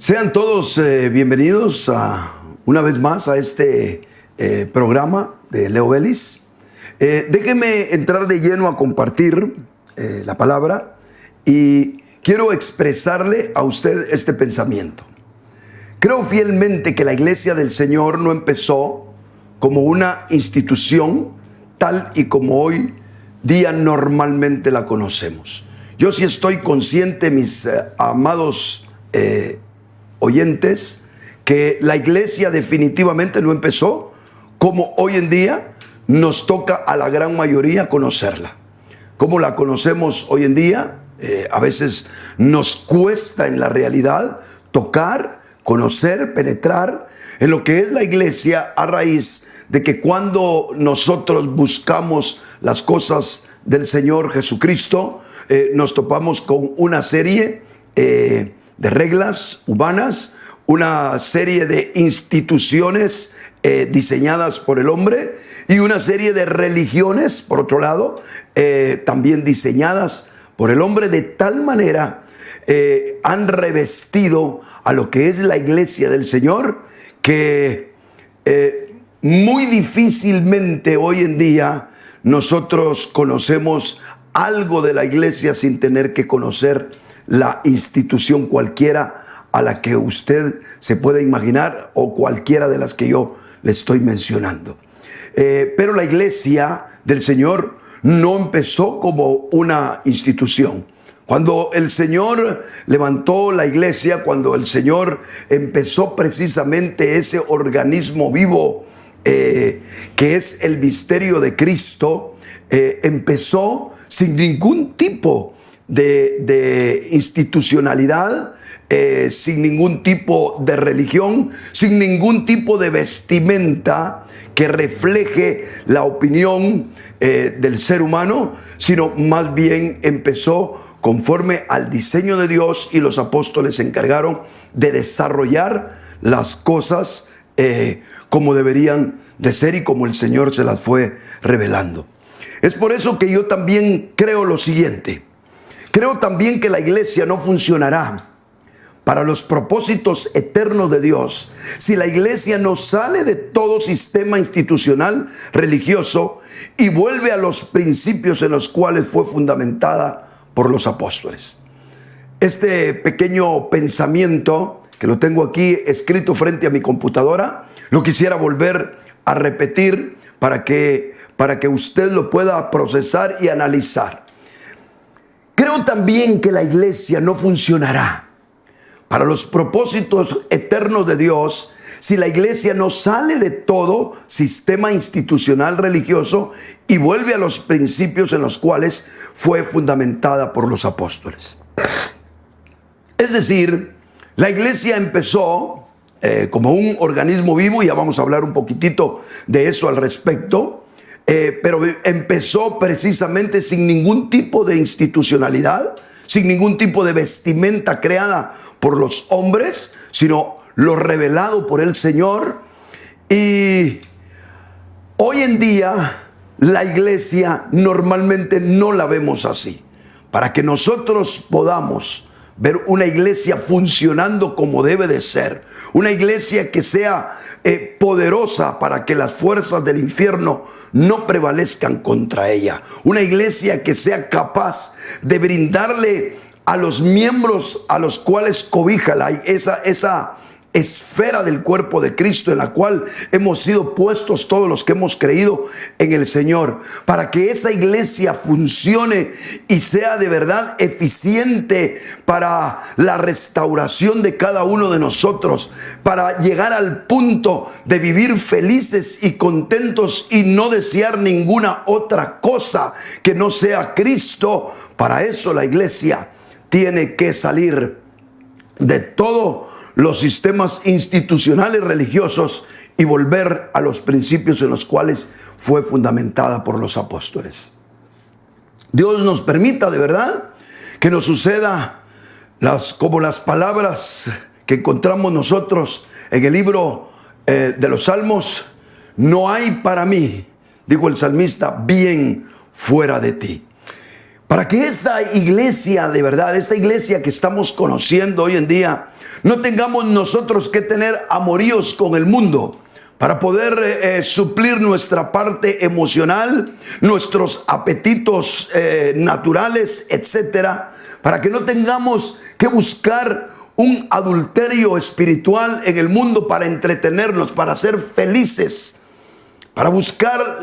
Sean todos bienvenidos una vez más a este programa de Leo Vélez. Déjenme entrar de lleno a compartir la palabra y quiero expresarle a usted este pensamiento. Creo fielmente que la Iglesia del Señor no empezó como una institución tal y como hoy día normalmente la conocemos. Yo sí estoy consciente, mis amados oyentes, que la iglesia definitivamente no empezó como hoy en día nos toca a la gran mayoría conocerla. Como la conocemos hoy en día, a veces nos cuesta en la realidad tocar, conocer, penetrar en lo que es la iglesia, a raíz de que cuando nosotros buscamos las cosas del Señor Jesucristo, nos topamos con una serie de reglas humanas, una serie de instituciones diseñadas por el hombre y una serie de religiones, por otro lado, también diseñadas por el hombre, de tal manera han revestido a lo que es la iglesia del Señor, que muy difícilmente hoy en día nosotros conocemos algo de la iglesia sin tener que conocer la institución cualquiera a la que usted se puede imaginar, o cualquiera de las que yo le estoy mencionando. Pero la iglesia del Señor no empezó como una institución. Cuando el Señor levantó la iglesia, cuando el Señor empezó precisamente ese organismo vivo que es el misterio de Cristo, empezó sin ningún tipo de institucionalidad, sin ningún tipo de religión, sin ningún tipo de vestimenta que refleje la opinión del ser humano, sino más bien empezó conforme al diseño de Dios, y los apóstoles se encargaron de desarrollar las cosas como deberían de ser y como el Señor se las fue revelando. Es por eso que yo también creo lo siguiente. Creo también que la iglesia no funcionará para los propósitos eternos de Dios si la iglesia no sale de todo sistema institucional religioso y vuelve a los principios en los cuales fue fundamentada por los apóstoles. Este pequeño pensamiento, que lo tengo aquí escrito frente a mi computadora, lo quisiera volver a repetir para que usted lo pueda procesar y analizar. Creo también que la iglesia no funcionará para los propósitos eternos de Dios si la iglesia no sale de todo sistema institucional religioso y vuelve a los principios en los cuales fue fundamentada por los apóstoles. Es decir, la iglesia empezó como un organismo vivo, y ya vamos a hablar un poquitito de eso al respecto. Pero empezó precisamente sin ningún tipo de institucionalidad, sin ningún tipo de vestimenta creada por los hombres, sino lo revelado por el Señor. Y hoy en día la iglesia normalmente no la vemos así. Para que nosotros podamos ver una iglesia funcionando como debe de ser, una iglesia que sea poderosa para que las fuerzas del infierno no prevalezcan contra ella, una iglesia que sea capaz de brindarle a los miembros a los cuales cobija esa esfera del cuerpo de Cristo, en la cual hemos sido puestos todos los que hemos creído en el Señor, para que esa iglesia funcione y sea de verdad eficiente para la restauración de cada uno de nosotros, para llegar al punto de vivir felices y contentos y no desear ninguna otra cosa que no sea Cristo. Para eso la iglesia tiene que salir de todos los sistemas institucionales religiosos y volver a los principios en los cuales fue fundamentada por los apóstoles. Dios nos permita de verdad que nos suceda como las palabras que encontramos nosotros en el libro de los Salmos: no hay para mí, dijo el salmista, bien fuera de ti. para que esta iglesia de verdad, esta iglesia que estamos conociendo hoy en día, no tengamos nosotros que tener amoríos con el mundo, para poder suplir nuestra parte emocional, nuestros apetitos naturales, etcétera, para que no tengamos que buscar un adulterio espiritual en el mundo para entretenernos, para ser felices, para buscar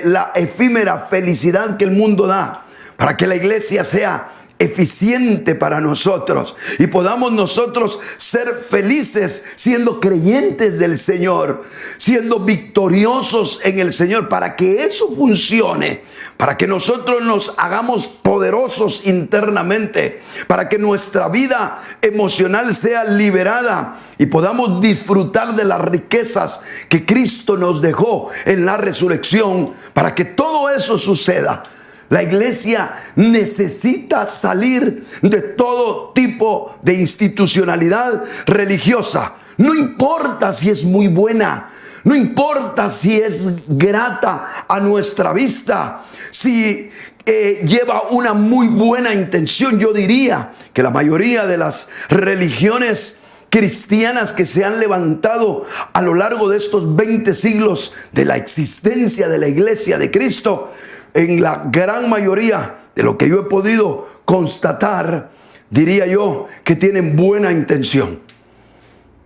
la efímera felicidad que el mundo da, para que la iglesia sea eficiente para nosotros y podamos nosotros ser felices siendo creyentes del Señor, siendo victoriosos en el Señor. Para que eso funcione, para que nosotros nos hagamos poderosos internamente, para que nuestra vida emocional sea liberada y podamos disfrutar de las riquezas que Cristo nos dejó en la resurrección, para que todo eso suceda, la iglesia necesita salir de todo tipo de institucionalidad religiosa. No importa si es muy buena, no importa si es grata a nuestra vista, si lleva una muy buena intención. Yo diría que la mayoría de las religiones cristianas que se han levantado a lo largo de estos 20 siglos de la existencia de la iglesia de Cristo, en la gran mayoría de lo que yo he podido constatar, diría yo que tienen buena intención.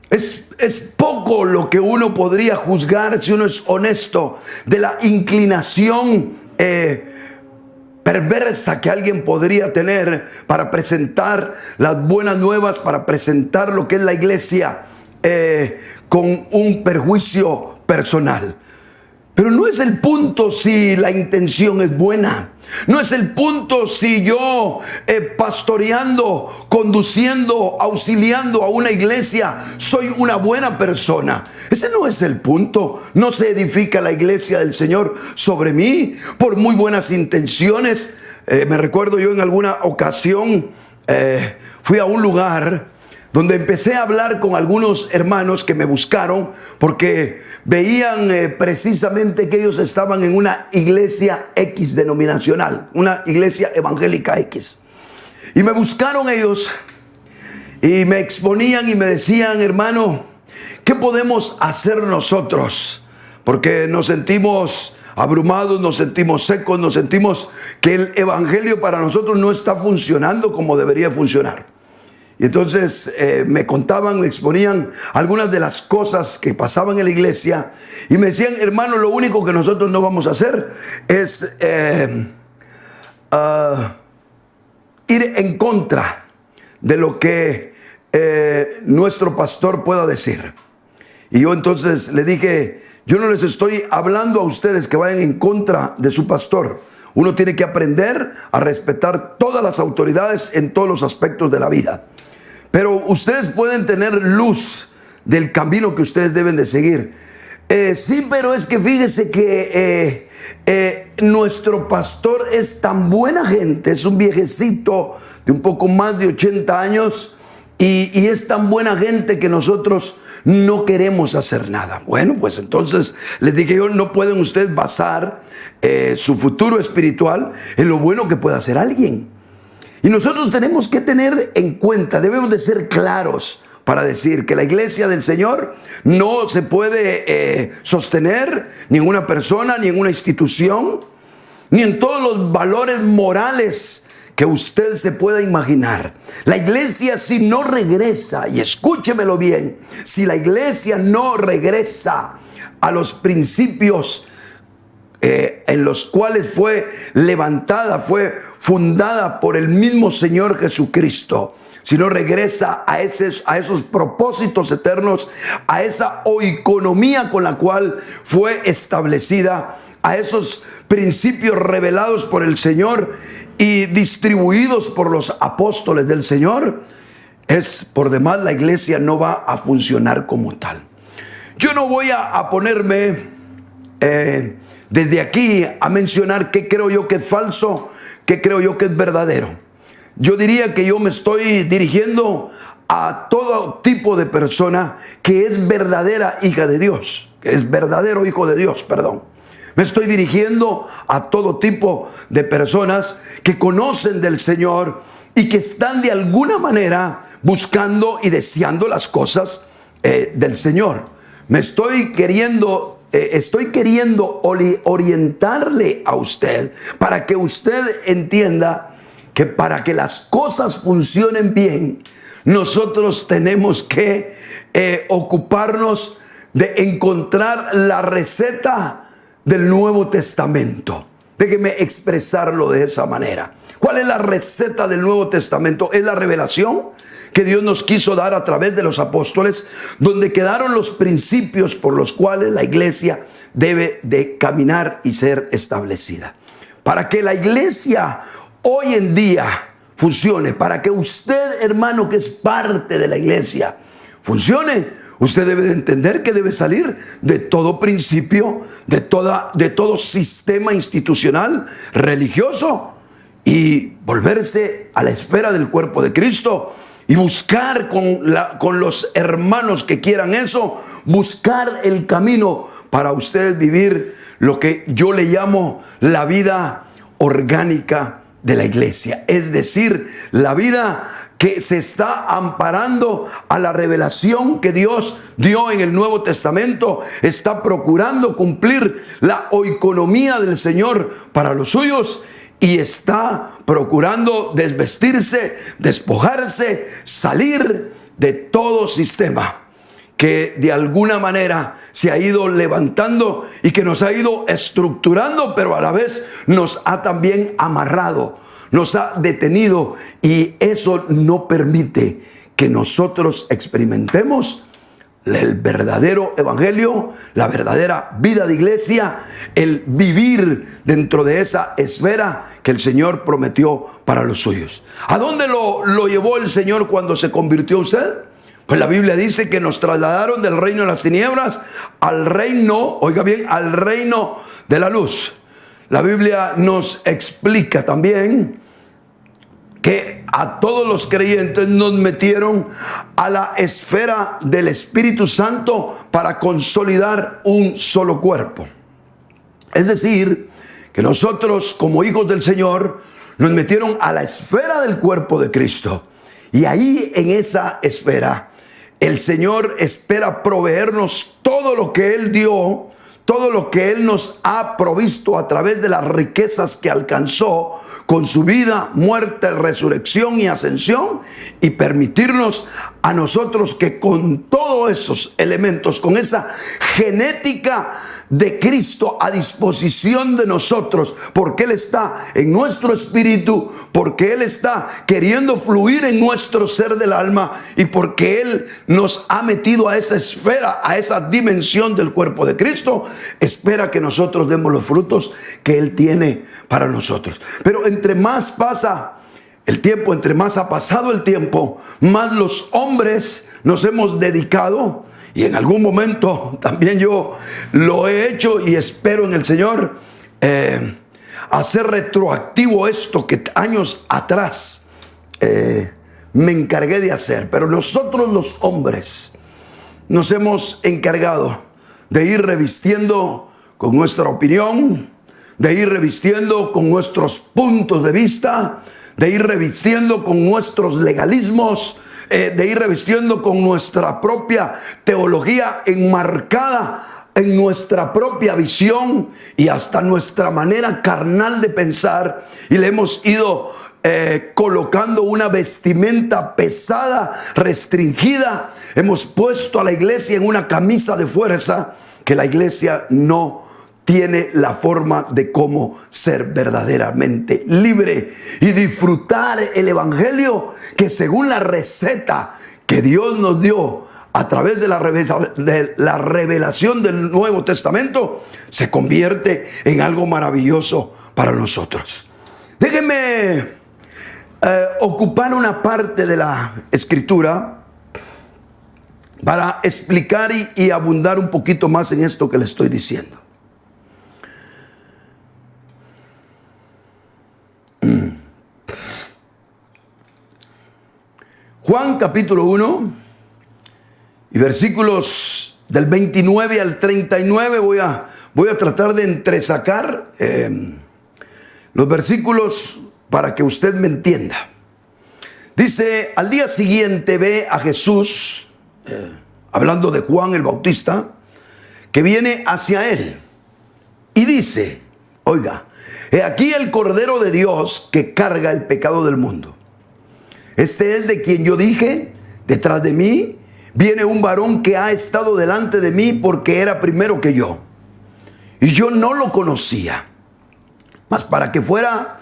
Es poco lo que uno podría juzgar, si uno es honesto, de la inclinación perversa que alguien podría tener para presentar las buenas nuevas, para presentar lo que es la iglesia con un perjuicio personal. Pero no es el punto si la intención es buena. No es el punto si yo pastoreando, conduciendo, auxiliando a una iglesia soy una buena persona. Ese no es el punto. No se edifica la iglesia del Señor sobre mí por muy buenas intenciones. Me recuerdo yo en alguna ocasión fui a un lugar donde empecé a hablar con algunos hermanos que me buscaron porque veían precisamente que ellos estaban en una iglesia X denominacional, una iglesia evangélica X. Y me buscaron ellos y me exponían y me decían: hermano, ¿qué podemos hacer nosotros? Porque nos sentimos abrumados, nos sentimos secos, nos sentimos que el evangelio para nosotros no está funcionando como debería funcionar. Y entonces me contaban, me exponían algunas de las cosas que pasaban en la iglesia y me decían: hermano, lo único que nosotros no vamos a hacer es ir en contra de lo que nuestro pastor pueda decir. Y yo entonces le dije: yo no les estoy hablando a ustedes que vayan en contra de su pastor. Uno tiene que aprender a respetar todas las autoridades en todos los aspectos de la vida. Pero ustedes pueden tener luz del camino que ustedes deben de seguir. Sí, pero es que fíjese que nuestro pastor es tan buena gente, es un viejecito de un poco más de 80 años y es tan buena gente que nosotros no queremos hacer nada. Bueno, pues entonces les dije yo: no pueden ustedes basar su futuro espiritual en lo bueno que pueda hacer alguien. Y nosotros tenemos que tener en cuenta, debemos de ser claros para decir que la iglesia del Señor no se puede sostener ni en una persona, ni en una institución, ni en todos los valores morales que usted se pueda imaginar. La iglesia, si no regresa, y escúchemelo bien, si la iglesia no regresa a los principios en los cuales fue levantada, fue fundada por el mismo Señor Jesucristo, si no regresa a esos propósitos eternos, a esa oikonomía con la cual fue establecida, a esos principios revelados por el Señor y distribuidos por los apóstoles del Señor, es por demás, la iglesia no va a funcionar como tal. Yo no voy a ponerme desde aquí a mencionar qué creo yo que es falso, qué creo yo que es verdadero. Yo diría que yo me estoy dirigiendo a todo tipo de persona que es verdadera hija de Dios, que es verdadero hijo de Dios, perdón. Me estoy dirigiendo a todo tipo de personas que conocen del Señor y que están de alguna manera buscando y deseando las cosas del Señor. Estoy queriendo orientarle a usted para que usted entienda que para que las cosas funcionen bien, nosotros tenemos que ocuparnos de encontrar la receta del Nuevo Testamento. Déjeme expresarlo de esa manera. ¿Cuál es la receta del Nuevo Testamento? Es la revelación que Dios nos quiso dar a través de los apóstoles, donde quedaron los principios por los cuales la iglesia debe de caminar y ser establecida. Para que la iglesia hoy en día funcione, para que usted, hermano, que es parte de la iglesia, funcione, usted debe de entender que debe salir de todo principio, de todo sistema institucional, religioso, y volverse a la esfera del cuerpo de Cristo y buscar con los hermanos que quieran eso, buscar el camino para usted vivir lo que yo le llamo la vida orgánica de la iglesia. Es decir, la vida que se está amparando a la revelación que Dios dio en el Nuevo Testamento, está procurando cumplir la oikonomía del Señor para los suyos y está procurando desvestirse, despojarse, salir de todo sistema que de alguna manera se ha ido levantando y que nos ha ido estructurando, pero a la vez nos ha también amarrado, nos ha detenido, y eso no permite que nosotros experimentemos el verdadero evangelio, la verdadera vida de iglesia, el vivir dentro de esa esfera que el Señor prometió para los suyos. ¿A dónde lo llevó el Señor cuando se convirtió usted? Pues la Biblia dice que nos trasladaron del reino de las tinieblas al reino, oiga bien, al reino de la luz. La Biblia nos explica también que a todos los creyentes nos metieron a la esfera del Espíritu Santo para consolidar un solo cuerpo. Es decir, que nosotros como hijos del Señor nos metieron a la esfera del cuerpo de Cristo. Y ahí en esa esfera el Señor espera proveernos todo lo que Él dio, todo lo que Él nos ha provisto a través de las riquezas que alcanzó con su vida, muerte, resurrección y ascensión, y permitirnos a nosotros que con todos esos elementos, con esa genética de Cristo a disposición de nosotros, porque Él está en nuestro espíritu, porque Él está queriendo fluir en nuestro ser del alma, y porque Él nos ha metido a esa esfera, a esa dimensión del cuerpo de Cristo, espera que nosotros demos los frutos que Él tiene para nosotros. Pero entre más pasa el tiempo, entre más ha pasado el tiempo, más los hombres nos hemos dedicado. Y en algún momento también yo lo he hecho y espero en el Señor hacer retroactivo esto que años atrás me encargué de hacer. Pero nosotros los hombres nos hemos encargado de ir revistiendo con nuestra opinión, de ir revistiendo con nuestros puntos de vista, de ir revistiendo con nuestros legalismos, de ir revistiendo con nuestra propia teología enmarcada en nuestra propia visión y hasta nuestra manera carnal de pensar, y le hemos ido colocando una vestimenta pesada, restringida. Hemos puesto a la iglesia en una camisa de fuerza que la iglesia no tiene la forma de cómo ser verdaderamente libre y disfrutar el evangelio que, según la receta que Dios nos dio a través de la revelación del Nuevo Testamento, se convierte en algo maravilloso para nosotros. Déjenme ocupar una parte de la Escritura para explicar y abundar un poquito más en esto que le estoy diciendo. Juan capítulo 1 y versículos del 29 al 39, voy a voy a tratar de entresacar los versículos para que usted me entienda. Dice, al día siguiente ve a Jesús, hablando de Juan el Bautista, que viene hacia él y dice, oiga, he aquí el Cordero de Dios que carga el pecado del mundo. Este es de quien yo dije, detrás de mí viene un varón que ha estado delante de mí porque era primero que yo. Y yo no lo conocía, mas para que fuera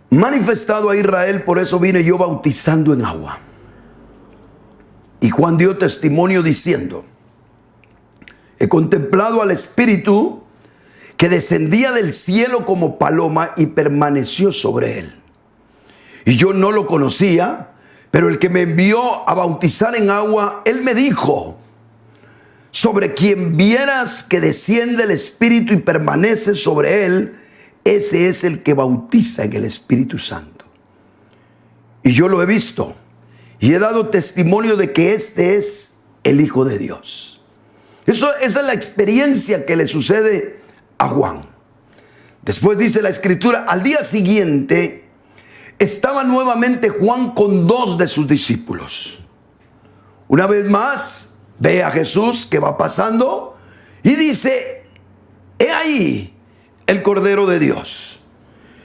manifestado a Israel, por eso vine yo bautizando en agua. Y Juan dio testimonio diciendo, he contemplado al Espíritu que descendía del cielo como paloma y permaneció sobre él. Y yo no lo conocía, pero el que me envió a bautizar en agua, él me dijo, sobre quien vieras que desciende el Espíritu y permanece sobre él, ese es el que bautiza en el Espíritu Santo. Y yo lo he visto y he dado testimonio de que este es el Hijo de Dios. Esa es la experiencia que le sucede a Juan. Después dice la Escritura, al día siguiente estaba nuevamente Juan con 2 de sus discípulos. Una vez más ve a Jesús que va pasando y dice, he ahí el Cordero de Dios.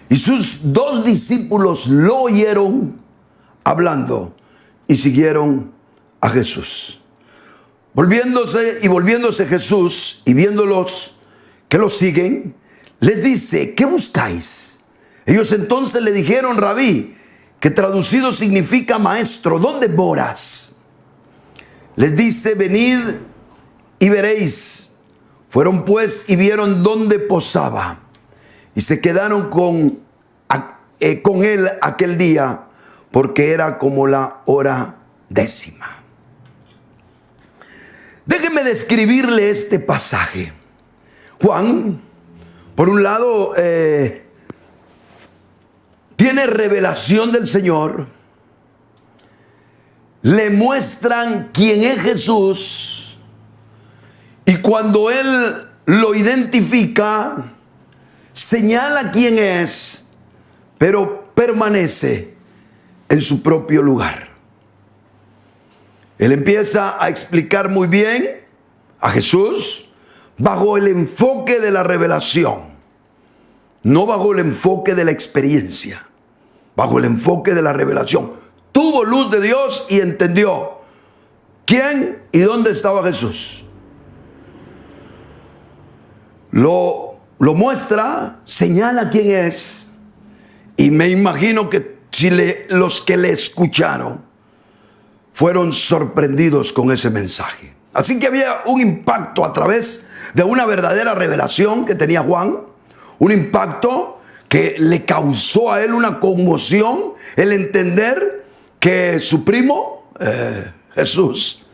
Y sus 2 discípulos lo oyeron hablando y siguieron a Jesús. Volviéndose Jesús y viéndolos que los siguen, les dice, ¿qué buscáis? Ellos entonces le dijeron, Rabí, que traducido significa maestro, ¿dónde moras? Les dice, venid y veréis. Fueron pues y vieron dónde posaba y se quedaron con él aquel día, porque era como la hora 10. Déjenme describirle este pasaje. Juan, por un lado, tiene revelación del Señor, le muestran quién es Jesús, y cuando él lo identifica, señala quién es, pero permanece en su propio lugar. Él empieza a explicar muy bien a Jesús bajo el enfoque de la revelación, no bajo el enfoque de la experiencia, bajo el enfoque de la revelación. Tuvo luz de Dios y entendió quién y dónde estaba Jesús. Lo muestra, señala quién es, y me imagino que los que le escucharon fueron sorprendidos con ese mensaje. Así que había un impacto a través de una verdadera revelación que tenía Juan, un impacto que le causó a él una conmoción, el entender que su primo, Jesús,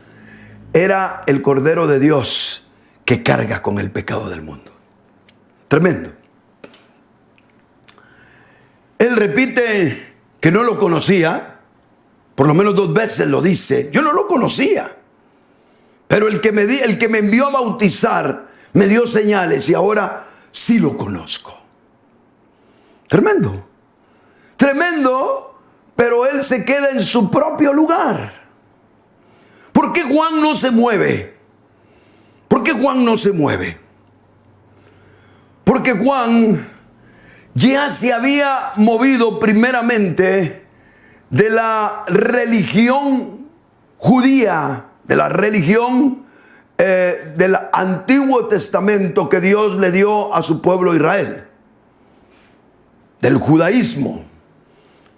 era el Cordero de Dios que carga con el pecado del mundo. Tremendo. Él repite que no lo conocía, por lo menos 2 veces lo dice, yo no lo conocía, pero el que me envió a bautizar me dio señales y ahora sí lo conozco. Tremendo, tremendo, pero él se queda en su propio lugar. ¿Por qué Juan no se mueve? ¿Por qué Juan no se mueve? Porque Juan ya se había movido primeramente de la religión judía, de la religión del Antiguo Testamento que Dios le dio a su pueblo Israel, del judaísmo.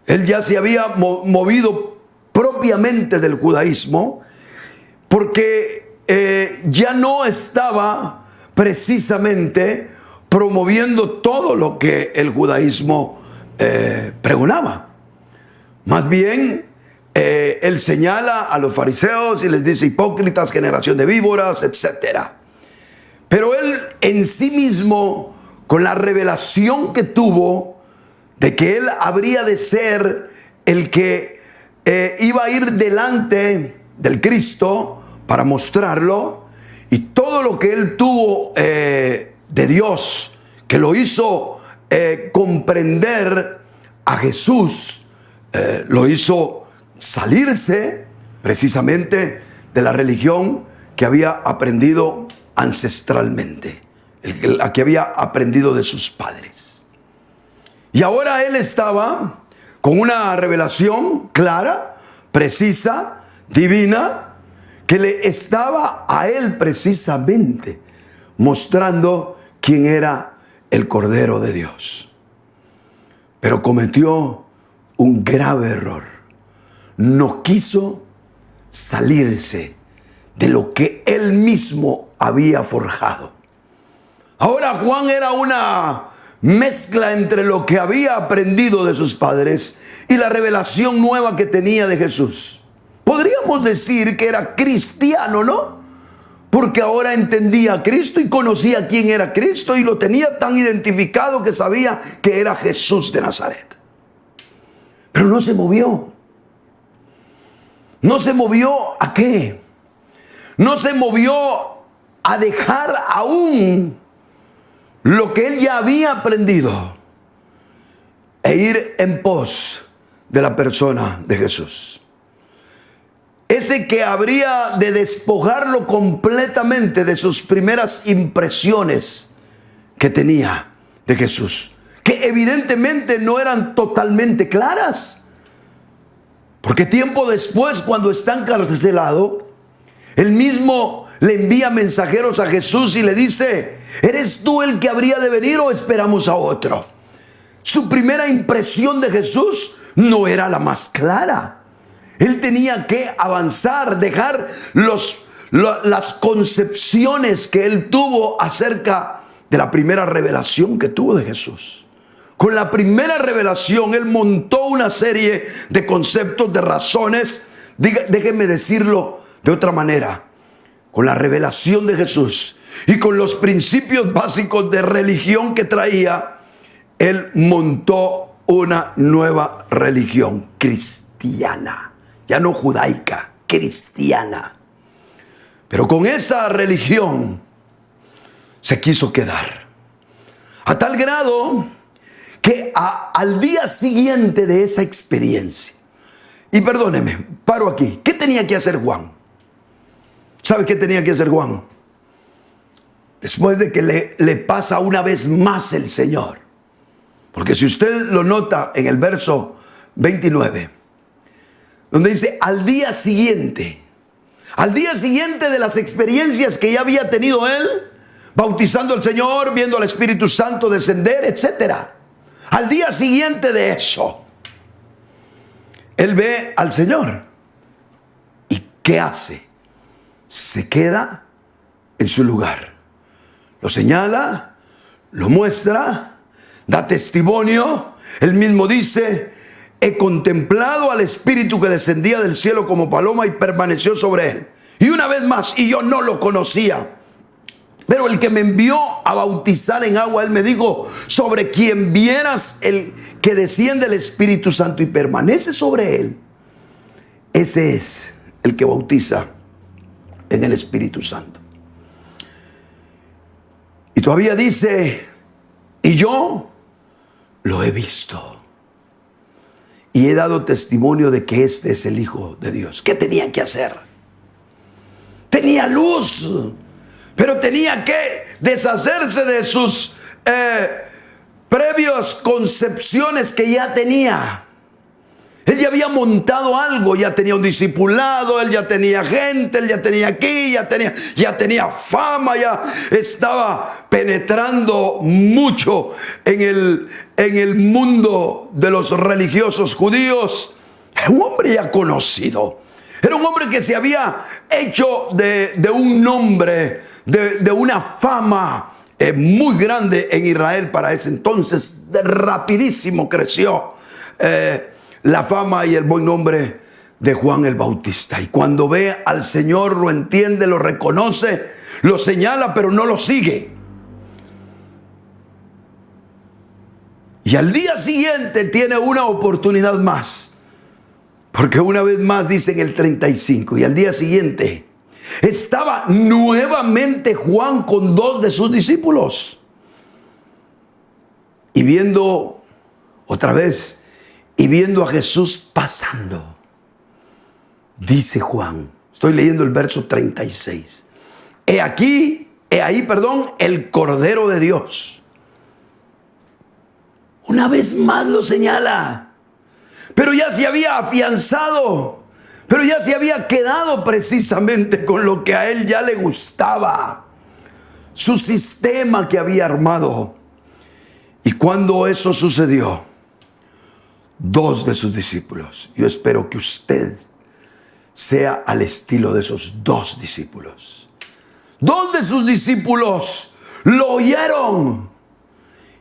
Él ya se había movido propiamente del judaísmo porque ya no estaba precisamente promoviendo todo lo que el judaísmo pregonaba. Más bien, él señala a los fariseos y les dice hipócritas, generación de víboras, etc. Pero él en sí mismo, con la revelación que tuvo de que él habría de ser el que iba a ir delante del Cristo para mostrarlo, y todo lo que él tuvo de Dios, que lo hizo comprender a Jesús, lo hizo salirse precisamente de la religión que había aprendido ancestralmente, la que había aprendido de sus padres. Y ahora él estaba con una revelación clara, precisa, divina, que le estaba a él precisamente mostrando quién era el Cordero de Dios. Pero cometió un grave error. No quiso salirse de lo que él mismo había forjado. Ahora Juan era una mezcla entre lo que había aprendido de sus padres y la revelación nueva que tenía de Jesús. Podríamos decir que era cristiano, ¿no? Porque ahora entendía a Cristo y conocía quién era Cristo y lo tenía tan identificado que sabía que era Jesús de Nazaret. Pero no se movió. No se movió ¿a qué? No se movió a dejar aún lo que él ya había aprendido e ir en pos de la persona de Jesús. Ese que habría de despojarlo completamente de sus primeras impresiones que tenía de Jesús, que evidentemente no eran totalmente claras. Porque tiempo después, cuando está encarcelado, él mismo le envía mensajeros a Jesús y le dice: ¿eres tú el que habría de venir o esperamos a otro? Su primera impresión de Jesús no era la más clara. Él tenía que avanzar, dejar las concepciones que él tuvo acerca de la primera revelación que tuvo de Jesús. Con la primera revelación, él montó una serie de conceptos, de razones. Déjenme decirlo de otra manera. Con la revelación de Jesús y con los principios básicos de religión que traía, él montó una nueva religión cristiana. Ya no judaica, cristiana. Pero con esa religión se quiso quedar. A tal grado que al día siguiente de esa experiencia, y perdóneme, paro aquí, ¿qué tenía que hacer Juan? ¿Sabe qué tenía que hacer Juan? Después de que le pasa una vez más el Señor. Porque si usted lo nota en el verso 29, donde dice al día siguiente de las experiencias que ya había tenido él, bautizando al Señor, viendo al Espíritu Santo descender, etc. Al día siguiente de eso, él ve al Señor. ¿Y qué hace? Se queda en su lugar. Lo señala, lo muestra, da testimonio. Él mismo dice: he contemplado al Espíritu que descendía del cielo como paloma y permaneció sobre él. Y una vez más, y yo no lo conocía, pero el que me envió a bautizar en agua, él me dijo: sobre quien vieras el que desciende el Espíritu Santo y permanece sobre él, ese es el que bautiza en el Espíritu Santo. Y todavía dice: y yo lo he visto. Y he dado testimonio de que este es el Hijo de Dios. ¿Qué tenía que hacer? Tenía luz, pero tenía que deshacerse de sus previas concepciones que ya tenía. Él ya había montado algo, ya tenía un discipulado, él ya tenía gente, él ya tenía aquí, ya tenía fama, ya estaba penetrando mucho en el mundo de los religiosos judíos. Era un hombre ya conocido, era un hombre que se había hecho de un nombre, de una fama muy grande en Israel para ese entonces. Rapidísimo creció la fama y el buen nombre de Juan el Bautista. Y cuando ve al Señor, lo entiende, lo reconoce, lo señala, pero no lo sigue. Y al día siguiente tiene una oportunidad más. Porque una vez más dice en el 35, y al día siguiente Estaba nuevamente Juan con 2 de sus discípulos. Y viendo otra vez, y viendo a Jesús pasando, dice Juan, estoy leyendo el verso 36. He ahí, el Cordero de Dios. Una vez más lo señala. Pero ya se había afianzado. Pero ya se había quedado precisamente con lo que a él ya le gustaba. Su sistema que había armado. Y cuando eso sucedió, 2 de sus discípulos, yo espero que usted sea al estilo de esos 2 discípulos. 2 de sus discípulos lo oyeron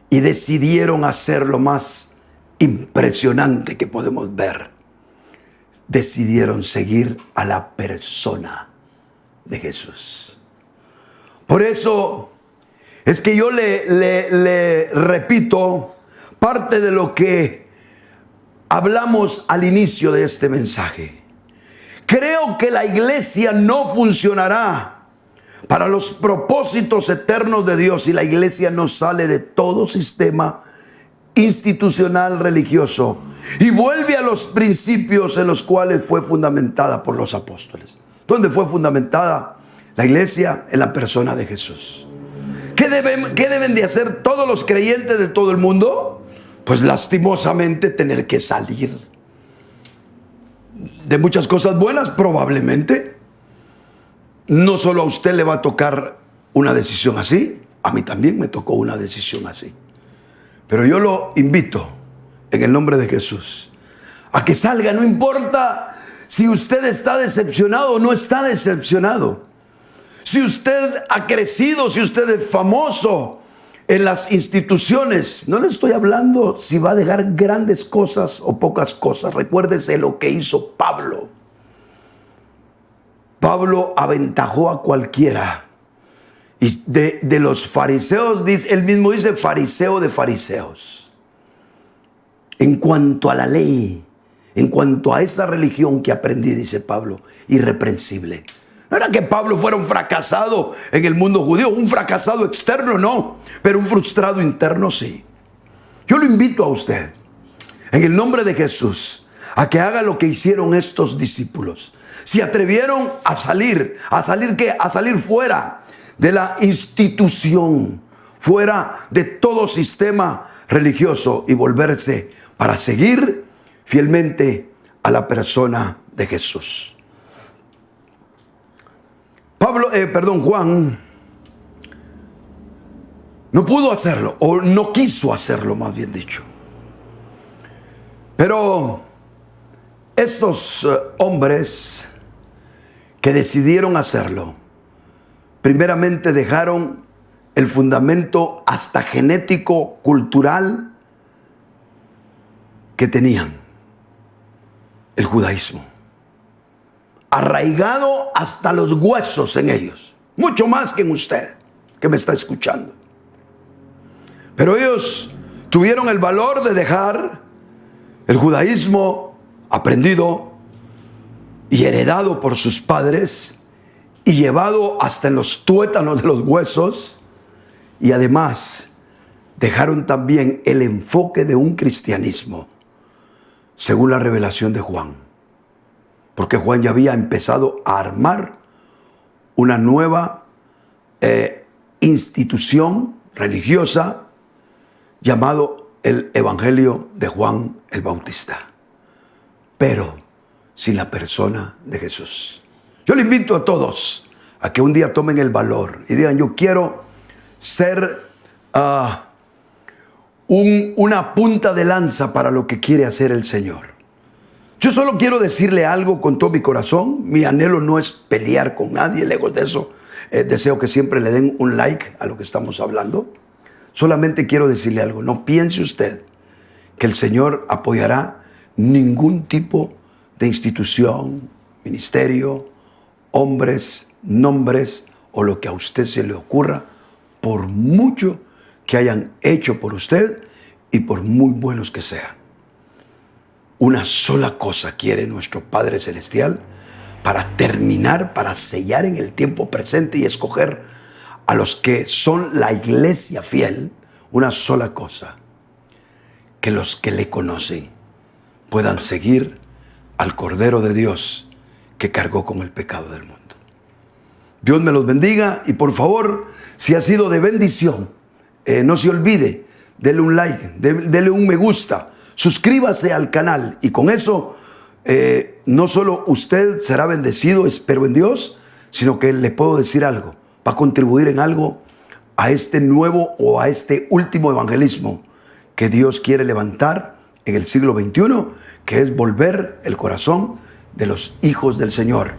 y decidieron hacer lo más impresionante que podemos ver. Decidieron seguir a la persona de Jesús. Por eso es que yo le repito parte de lo que hablamos al inicio de este mensaje. Creo que la iglesia no funcionará para los propósitos eternos de Dios si la iglesia no sale de todo sistema institucional religioso y vuelve a los principios en los cuales fue fundamentada por los apóstoles. ¿Dónde fue fundamentada la iglesia? En la persona de Jesús. ¿Qué deben de hacer todos los creyentes de todo el mundo? Pues lastimosamente tener que salir de muchas cosas buenas, probablemente. No solo a usted le va a tocar una decisión así, a mí también me tocó una decisión así. Pero yo lo invito, en el nombre de Jesús, a que salga. No importa si usted está decepcionado o no está decepcionado. Si usted ha crecido, si usted es famoso en las instituciones. No le estoy hablando si va a dejar grandes cosas o pocas cosas. Recuérdese lo que hizo Pablo. Pablo aventajó a cualquiera. Y de los fariseos, él mismo dice fariseo de fariseos. En cuanto a la ley, en cuanto a esa religión que aprendí, dice Pablo, irreprensible. No era que Pablo fuera un fracasado en el mundo judío, un fracasado externo no, pero un frustrado interno sí. Yo lo invito a usted, en el nombre de Jesús, a que haga lo que hicieron estos discípulos. Se atrevieron a salir, ¿qué? A salir fuera de la institución, fuera de todo sistema religioso y volverse para seguir fielmente a la persona de Jesús. Juan no pudo hacerlo, o no quiso hacerlo, más bien dicho. Pero estos hombres que decidieron hacerlo, primeramente dejaron el fundamento hasta genético, cultural que tenían, el judaísmo, arraigado hasta los huesos en ellos, mucho más que en usted que me está escuchando. Pero ellos tuvieron el valor de dejar el judaísmo aprendido y heredado por sus padres y llevado hasta en los tuétanos de los huesos, y además dejaron también el enfoque de un cristianismo según la revelación de Juan, porque Juan ya había empezado a armar una nueva institución religiosa llamado el Evangelio de Juan el Bautista, pero sin la persona de Jesús. Yo le invito a todos a que un día tomen el valor y digan: yo quiero ser una punta de lanza para lo que quiere hacer el Señor. Yo solo quiero decirle algo con todo mi corazón. Mi anhelo no es pelear con nadie, lejos de eso. Deseo que siempre le den un like a lo que estamos hablando. Solamente quiero decirle algo: no piense usted que el Señor apoyará ningún tipo de institución, ministerio, hombres, nombres o lo que a usted se le ocurra, por mucho que hayan hecho por usted y por muy buenos que sean. Una sola cosa quiere nuestro Padre Celestial para terminar, para sellar en el tiempo presente y escoger a los que son la iglesia fiel, una sola cosa: que los que le conocen puedan seguir al Cordero de Dios que cargó con el pecado del mundo. Dios me los bendiga, y por favor, si ha sido de bendición, no se olvide, dele un like, dele un me gusta, suscríbase al canal, y con eso no solo usted será bendecido, espero en Dios, sino que le puedo decir algo, va a contribuir en algo a este nuevo o a este último evangelismo que Dios quiere levantar en el siglo XXI, que es volver el corazón de los hijos del Señor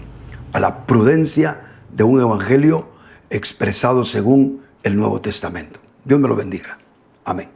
a la prudencia de un evangelio expresado según el Nuevo Testamento. Dios me lo bendiga. Amén.